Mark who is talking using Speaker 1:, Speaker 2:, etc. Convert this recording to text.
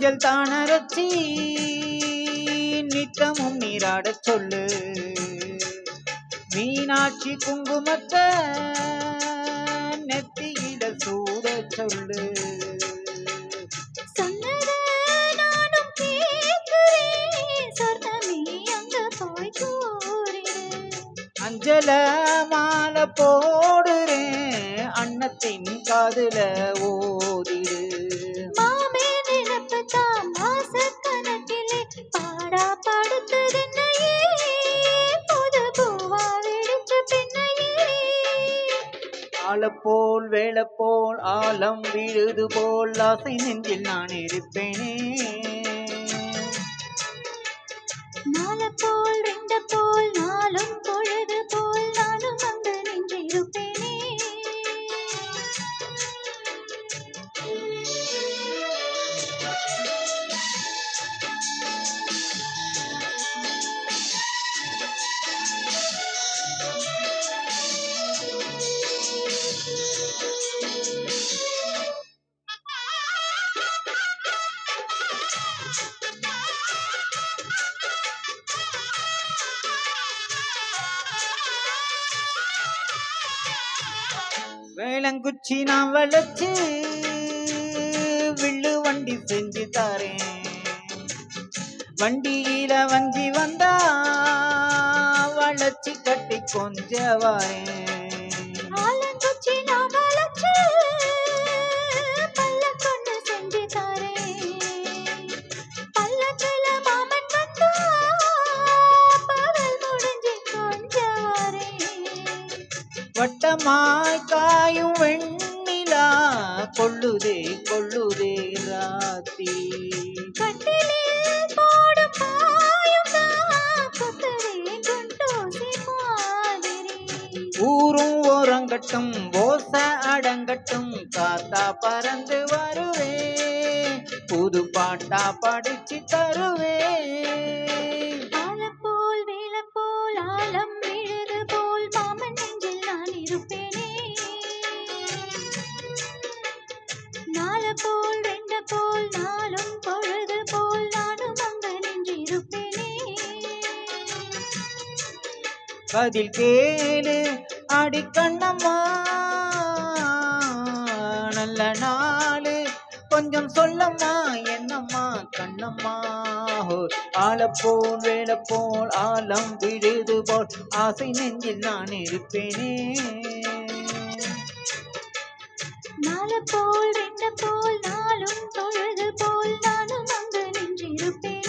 Speaker 1: மஞ்சள் தானரச்சி நித்தமும் நீராடச் சொல்லு. மீனாட்சி குங்குமத்தை நெத்தியிட சூட சொல்லு. அஞ்சல மாலை போடுறேன் அன்னத்தின் காதுல ஓதிரு.
Speaker 2: மாமே நினைப்பதான் மாச கணக்கிலே பாடா படுத்ததென்னையே புது பூவா வெடிச்ச பின்னையே.
Speaker 1: ஆளப்போல் வேளப்போல் ஆலம் விழுது போல் ஆசை நெஞ்சில் நான் இருப்பேனே.
Speaker 2: நாளை போல் ரெண்ட போல் நாளும் பொழுது போல் நானும் அங்கு நின்றிருப்பேனே.
Speaker 1: வேளங்குச்சி நான் வளைச்சு வில்லு வண்டி செஞ்சு தாரேன். வண்டியில வஞ்சி வந்தா வளைச்சி கட்டி கொஞ்ச வாரேன்.
Speaker 2: ஆலங்குச்சி நான் வளைச்சு பல்லக்கொன்னு செஞ்சு தாரேன். பல்லக்குல மாமன் வந்தா பகல் முடிஞ்சு கொஞ்ச வாரேன்.
Speaker 1: வட்டமாய் காயும் வெண்ணிலா கொள்ளுதே கொள்ளுதே ராத்தி.
Speaker 2: கட்டிலில் போடும் பாயும்தான் கொத்துறே குண்டூசி மாதிரி.
Speaker 1: ஊரும் ஓரங்கட்டும் ஓச அடங்கட்டும் காத்தா பறந்து வருவேன் புது பாட்டா படிச்சு தருவேன்.
Speaker 2: ஆலை போல் வேலை போல் ஆலம் விழுது போல் மாமன் நெஞ்சில் நான் இருப்பேனே. நாளை போல் ரெண்ட போல் நாளும் பொழுது போல் நானும் அங்கு நின்றிருப்பேனே.
Speaker 1: பதில் கேளு அடிக்கண்ணம்மா நல்ல நாளு கொஞ்சம் சொல்லம்மா என்னம்மா கண்ணம்மா. ஆளப்போல் வேளப்போல் ஆலம் விழுது போல் ஆசை நெஞ்சில் நான் இருப்பேனே.
Speaker 2: நாளை போல் ரெண்ட போல் நாளும் பொழுது போல் நானும் அங்கு நின்றிருப்பேன்.